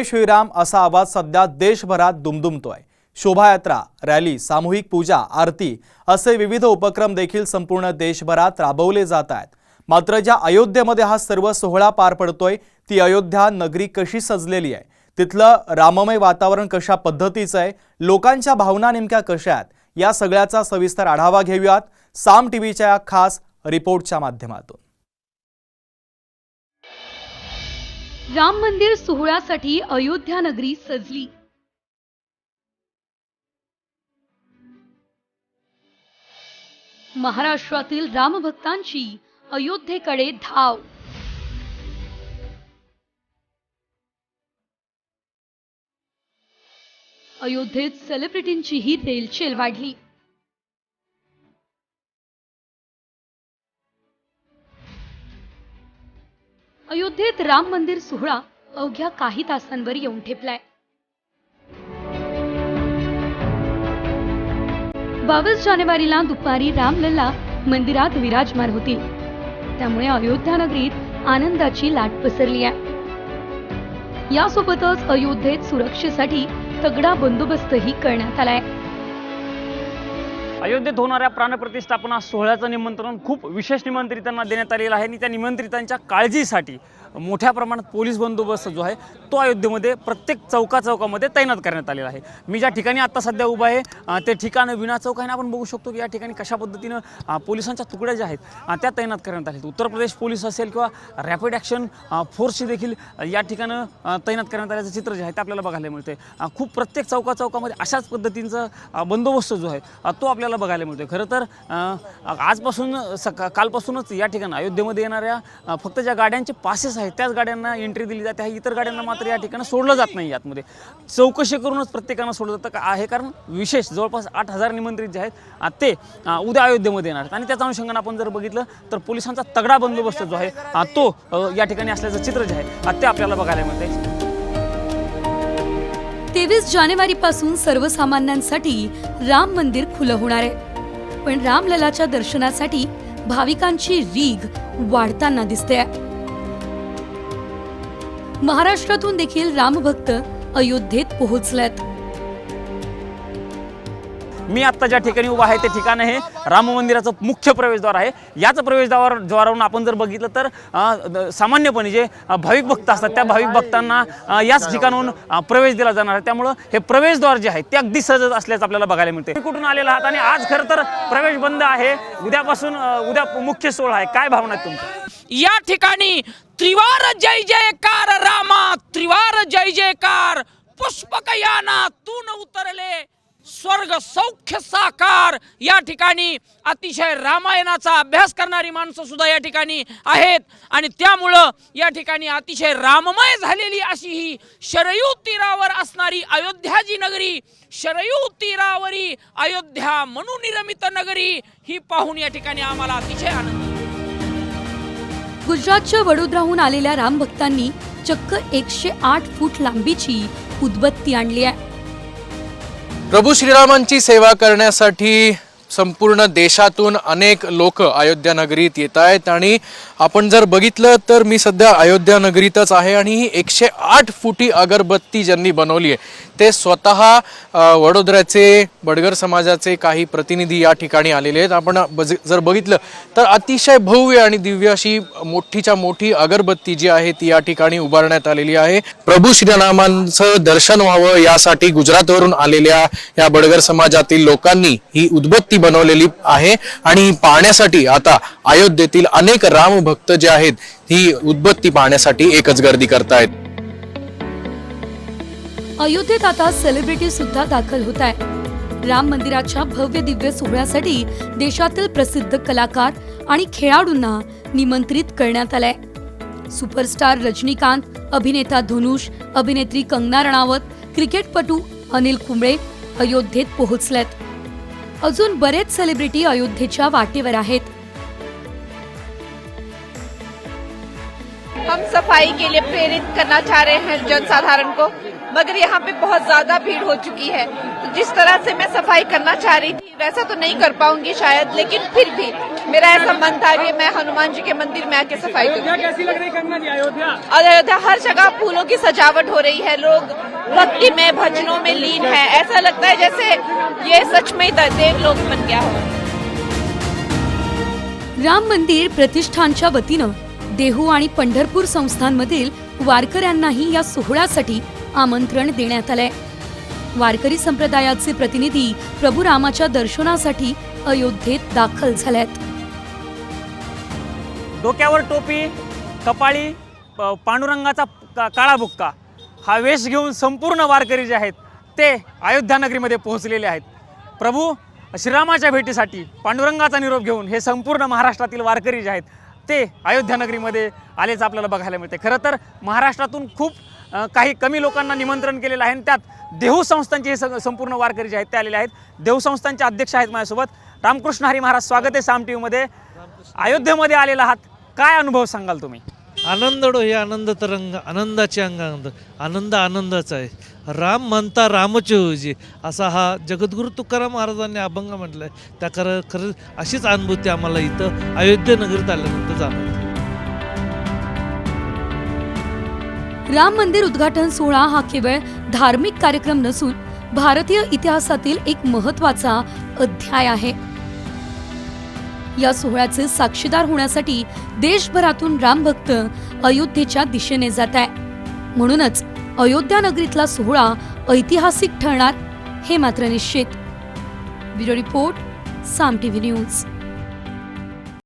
जय श्रीराम असा आवाज सध्या देशभरात दुमदुमतोय। शोभायात्रा, रॅली, सामूहिक पूजा, आरती असे विविध उपक्रम देखील संपूर्ण देशभरात राबवले जात आहेत। मात्र ज्या अयोध्येमध्ये हा सर्व सोहळा पार पडतोय ती अयोध्या नगरी कशी सजलेली आहे, तिथलं राममय वातावरण कशा पद्धतीचं आहे, लोकांच्या भावना नेमक्या कशा आहेत, या सगळ्याचा सविस्तर आढावा घेऊयात साम टीव्हीच्या खास रिपोर्टच्या माध्यमातून। राम मंदिर सोहळ्यासाठी अयोध्या नगरी सजली। महाराष्ट्रातील रामभक्तांची अयोध्येकडे धाव। अयोध्येत सेलिब्रिटींचीही रेलचेल वाढली। अयोध्येत राम मंदिर सोहळा अवघ्या काही तासांवर येऊन ठेपलाय। 22 जानेवारीला दुपारी रामलल्ला मंदिरात विराजमान होतील, त्यामुळे अयोध्या नगरीत आनंदाची लाट पसरली आहे। यासोबतच अयोध्येत सुरक्षेसाठी तगडा बंदोबस्तही करण्यात आलाय। अयोध्येत होणाऱ्या प्राणप्रतिष्ठापना सोहळ्याचं निमंत्रण खूप विशेष निमंत्रितांना देण्यात आलेलं आहे आणि त्या निमंत्रितांच्या काळजीसाठी मोठ्या प्रमाणात पोलीस बंदोबस्त जो आहे तो अयोध्येमध्ये प्रत्येक चौकामध्ये तैनात करण्यात आलेला आहे। मी ज्या ठिकाणी आता सध्या उभा आहे ते ठिकाण विना चौक आहे। आपण बघू शकतो की या ठिकाणी कशा पद्धतीनं पोलिसांच्या तुकड्या ज्या आहेत त्या तैनात करण्यात आल्या आहेत। उत्तर प्रदेश पोलीस असेल किंवा रॅपिड ॲक्शन फोर्सची देखील या ठिकाणं तैनात करण्यात आल्याचं चित्र जे आहे ते आपल्याला बघायला मिळते। खूप प्रत्येक चौकामध्ये अशाच पद्धतीचा बंदोबस्त जो आहे तो आपल्याला बघायला मिळतो। खरं तर आजपासून कालपासूनच या ठिकाणी अयोध्येमध्ये येणाऱ्या फक्त ज्या गाड्यांचे पासेस आहेत त्याच गाड्यांना एंट्री दिली जाते आहे, इतर गाड्यांना मात्र या ठिकाणी सोडलं जात नाही। यातमध्ये चौकशी करूनच प्रत्येकांना सोडलं जातं आहे, कारण विशेष जवळपास 8000 निमंत्रित जे आहेत ते उद्या अयोध्येमध्ये येणार आहेत आणि त्याच्या अनुषंगाने आपण जर बघितलं तर पोलिसांचा तगडा बंदोबस्त जो आहे तो या ठिकाणी असल्याचं चित्र जे आहे ते आपल्याला बघायला मिळते। 23 जानेवारीपासून सर्वसामान्यांसाठी राम मंदिर खुलं होणार आहे, पण रामललाच्या दर्शनासाठी भाविकांची रीघ वाढताना दिसते। महाराष्ट्रातून देखील रामभक्त अयोध्येत पोहोचलेत। मी आता ज्या ठिकाणी उभा आहे ते ठिकाण हे राम मंदिराचं मुख्य प्रवेशद्वार आहे। याच प्रवेशद्वारावरून आपण जर बघितलं तर सामान्यपणे जे भाविक भक्त असतात त्या भाविक भक्तांना याच ठिकाणाहून प्रवेश दिला जाणार आहे। त्यामुळे हे प्रवेशद्वार जे आहे ते अगदी सहज असल्याचं आपल्याला बघायला मिळते। कुठून आलेला आहात आणि आज खरं तर प्रवेश बंद आहे, उद्या मुख्य सोहळा आहे, काय भावना आहेत तुमच्या? या ठिकाणी त्रिवार जय जयकार रामा, त्रिवार जय जयकार, पुष्पक यानातून उतरले स्वर्ग सौख्य साकार। या ठिकाणी अतिशय रामायणाचा अभ्यास करणारी माणसं सुद्धा या ठिकाणी आहेत आणि त्यामुळं या ठिकाणी अतिशय राममय झालेली अशी ही शरयू तीरावर असणारी अयोध्या जी नगरी, शरयू तीरावरी अयोध्या मनुनिर्मित नगरी ही पाहून या ठिकाणी आम्हाला अतिशय आनंद। गुजरातच्या वडोदराहून आलेल्या रामभक्तांनी चक्क 108 फूट लांबीची उदबत्ती आणली आहे। प्रभू श्रीरामांची सेवा करण्यासाठी संपूर्ण देशातून अनेक लोक अयोध्या नगरीत येत आहेत आणि आपण जर बघितलं तर मी सध्या अयोध्या नगरीतच आहे आणि ही 108 फुटी अगरबत्ती ज्यांनी बनवली आहे ते स्वतः वडोदऱ्याचे बडगर समाजाचे काही प्रतिनिधी या ठिकाणी आलेले आहेत। आपण जर बघितलं तर अतिशय भव्य आणि दिव्य अशी मोठीच्या मोठी अगरबत्ती जी आहे ती या ठिकाणी उभारण्यात आलेली आहे। प्रभू श्रीरामांचं दर्शन व्हावं यासाठी गुजरातवरून आलेल्या या बडगर समाजातील लोकांनी ही उदबत्ती बनवलेली आहे आणि पाहण्यासाठी आता अयोध्येतील अनेक रामभक्त जे आहेत ही उदबत्ती पाहण्यासाठी एकच गर्दी करतायत। अयोध्येत आता सेलिब्रिटी सुद्धा दाखल होत आहे। राम मंदिराच्या भव्य दिव्य सोहळ्यासाठी देशातील प्रसिद्ध कलाकार आणि खेळाडूंना निमंत्रित करण्यात आलंय। सुपरस्टार रजनीकांत, अभिनेता धनुष, अभिनेत्री कंगना रणावत, क्रिकेटपटू अनिल कुंबळे अयोध्येत पोहोचलेत। अजून बरेच सेलिब्रिटी अयोध्येच्या वाटेवर आहेत। हम सफर सफाई के लिए प्रेरित करना चाह रहे हैं जनसाधारण को, मगर यहाँ पे बहुत ज्यादा भीड़ हो चुकी है। तो जिस तरह से मैं सफाई करना चाह रही थी वैसा तो नहीं कर पाऊंगी शायद, लेकिन फिर भी मेरा ऐसा मन था कि मैं हनुमान जी के मंदिर में आके सफाई करूँ। कैसी लग रही करना जी अयोध्या? अयोध्या हर जगह फूलों की सजावट हो रही है, लोग भक्ति में भजनों में लीन है। ऐसा लगता है जैसे ये सच में ही देवलोक बन गया हो। राम मंदिर प्रतिष्ठानच्या वतीनं देहू आणि पंढरपूर संस्थांमधील वारकऱ्यांनाही या सोहळ्यासाठी आमंत्रण देण्यात आलंय। वारकरी संप्रदायाचे प्रतिनिधी प्रभू रामाच्या दर्शनासाठी अयोध्येत दाखल झालेत। डोक्यावर टोपी, कपाळी पांडुरंगाचा काळा बुक्का हा वेश घेऊन संपूर्ण वारकरी जे आहेत ते अयोध्या नगरीमध्ये पोहोचलेले आहेत। प्रभू श्रीरामाच्या भेटीसाठी पांडुरंगाचा निरोप घेऊन हे संपूर्ण महाराष्ट्रातील वारकरी जे आहेत ते अयोध्या नगरीमध्ये आलेच आपल्याला बघायला मिळते। खरं तर महाराष्ट्रातून खूप काही कमी लोकांना निमंत्रण केलेलं आहे आणि त्यात देहू संस्थांचे हे संपूर्ण वारकरी जे आहेत ते आलेले आहेत। देहू संस्थांचे अध्यक्ष आहेत माझ्यासोबत। रामकृष्ण हरी महाराज, स्वागत आहे साम टीव्ही मध्ये। अयोध्येमध्ये आलेला आहात, काय अनुभव सांगाल तुम्ही? आनंदडो हे आनंद तरंग, आनंदाचे अंगानंद, आनंद आनंदाचा आहे। राम म्हणता रामचे होजे असा हा जगद्गुरु तुकाराम महाराजांनी अभंग म्हटलाय। त्या खरं अशीच अनुभूती आम्हाला इथं अयोध्या नगरीत आल्यानंतर जाणवते। राम मंदिर उद्घाटन सोहळा हा केवळ धार्मिक कार्यक्रम नसून भारतीय इतिहासातील एक महत्त्वाचा अध्याय आहे। या सोहळ्याचे साक्षीदार होण्यासाठी देशभरातून रामभक्त अयोध्येच्या दिशेने जात आहे। म्हणूनच अयोध्या नगरीतला सोहळा ऐतिहासिक ठरणार हे मात्र निश्चित। ब्युरो रिपोर्ट, साम टीव्ही न्यूज।